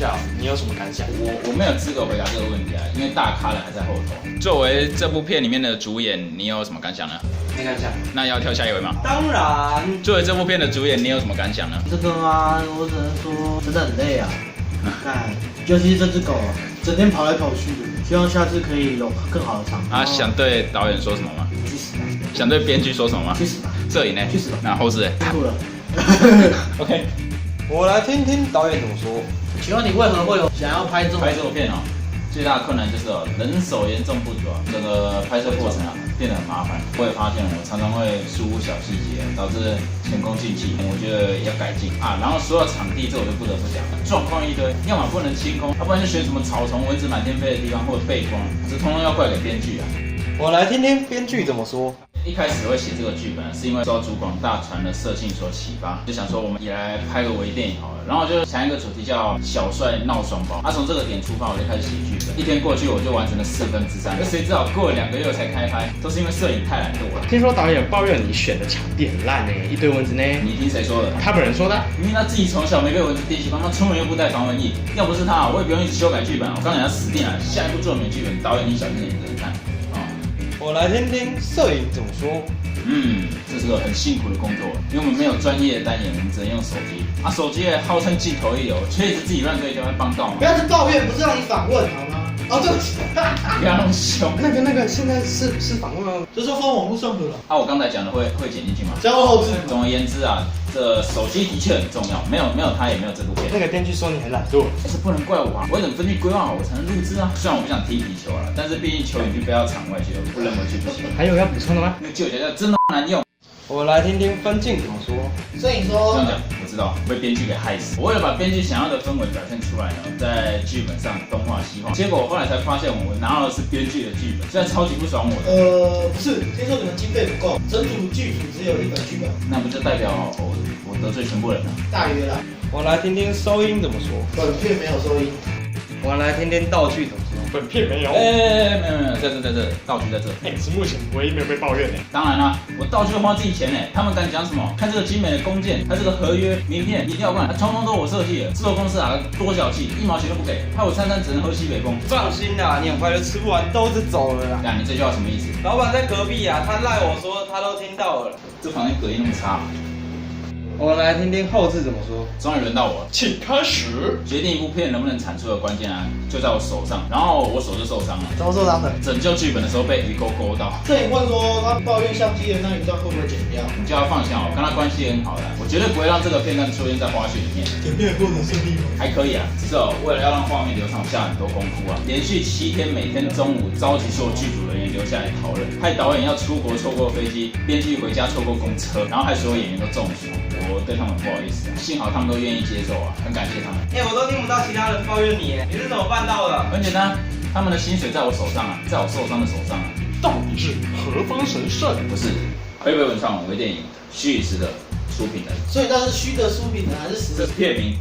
角，你有什么感想？我没有资格回答这个问题啊，因为大咖人还在后头。作为这部片里面的主演，你有什么感想呢？没感想。那要跳下一位吗？当然。作为这部片的主演，你有什么感想呢？这个啊，我只能说真的很累啊。看，尤其是这只狗啊，整天跑来跑去的。希望下次可以有更好的场面。想对导演说什么吗？去死吧！想对编剧说什么吗？去死吧！摄影呢？去死吧！那后置呢？吐了。OK， 我来听听导演怎么说。请问你为何会有想要拍这拍这部片哦？最大的困难就是人手严重不足啊，整个拍摄过程啊变得很麻烦。我也发现我常常会疏忽小细节，导致前功尽弃。我觉得要改进啊。然后说到场地，这我就不得不讲，状况一堆，要么不能清空，要不然就选什么草丛、蚊子满天飞的地方，或者背光，这通通要怪给编剧啊。我来听听编剧怎么说。一开始会写这个剧本，是因为受到主广大传的色性所启发，就想说我们也来拍个微电影好了。然后我就想一个主题叫小帅闹双胞。从这个点出发，我就开始写剧本。一天过去，我就完成了3/4。谁知道过了2个月才开拍，都是因为摄影太懒惰了。听说导演抱怨你选的场地很烂呢，一堆蚊子呢。你听谁说的？他本人说的。明明他自己从小没被蚊子叮习惯，他出门又不带防蚊液。要不是他，我也不用一直修改剧本。我刚才要死定了，下一部作品剧本，导演你小心点看。我来听听摄影怎么说。这是个很辛苦的工作，因为我们没有专业的单眼，我们只能用手机。手机也号称镜头一流，却一直自己乱对焦，会帮到吗？不要去抱怨，不是让你访问好吗？对不起。不要那么凶。那个，现在是访问吗？这是放网络上的了。我刚才讲的会剪进去吗？加后置。总而言之啊，这手机的确很重要，没有它也没有这部片。那个编剧说你很懒惰，但是不能怪我啊，我等分区规划好我才能录制啊。虽然我不想踢皮球了，但是毕竟球已经飞到场外去了，不扔回去不行。还有要补充的吗？那个旧脚架真的难用。我来听听分镜怎么说。摄影说，这样讲我知道被编剧给害死。我为了把编剧想要的氛围表现出来呢，在剧本上东画西画，结果我后来才发现我拿到的是编剧的剧本，现在超级不爽我的。不是，听说你们经费不够，整组剧组只有1本剧本，那不就代表我得罪全部人了？大约啦。我来听听收音怎么说。本片没有收音。我来听听道具怎么说。本片没有。没有，在这，道具在这。是目前唯一没有被抱怨的。当然啦，我道具花自己钱呢，他们敢讲什么？看这个精美的弓箭，看这个合约名片，一定要看，通通都我设计的。制作公司啊，多小气，1毛钱都不给，害我餐只能喝西北风。放心啦，你很快就吃不完兜子走了啦。你这句话什么意思？老板在隔壁啊，他赖我说他都听到了。这房间隔音那么差。我来听听后置怎么说。终于轮到我了，请开始。决定一部片能不能产出的关键啊，就在我手上。然后我手就受伤了。怎么受伤的？拯救剧本的时候被鱼钩勾到。摄影问说他抱怨相机的那一段会不会剪掉？你叫他放心我跟他关系很好的，我绝对不会让这个片段出现在花絮里面。剪片的过程顺利吗？还可以啊，只是为了要让画面流畅，下很多功夫啊。连续7天，每天中午召集所有剧组人员留下来讨论，害导演要出国错过飞机，编剧回家错过公车，然后害所有演员都中暑。我对他们不好意思啊，幸好他们都愿意接受啊，很感谢他们。我都听不到其他人抱怨你，你是怎么办到的？很简单，他们的薪水在我手上啊，在我受伤的手上啊。到底是何方神圣？不是，回本文创微电影虚实的出品人。所以那是虚的出品人还是实的？这是片名，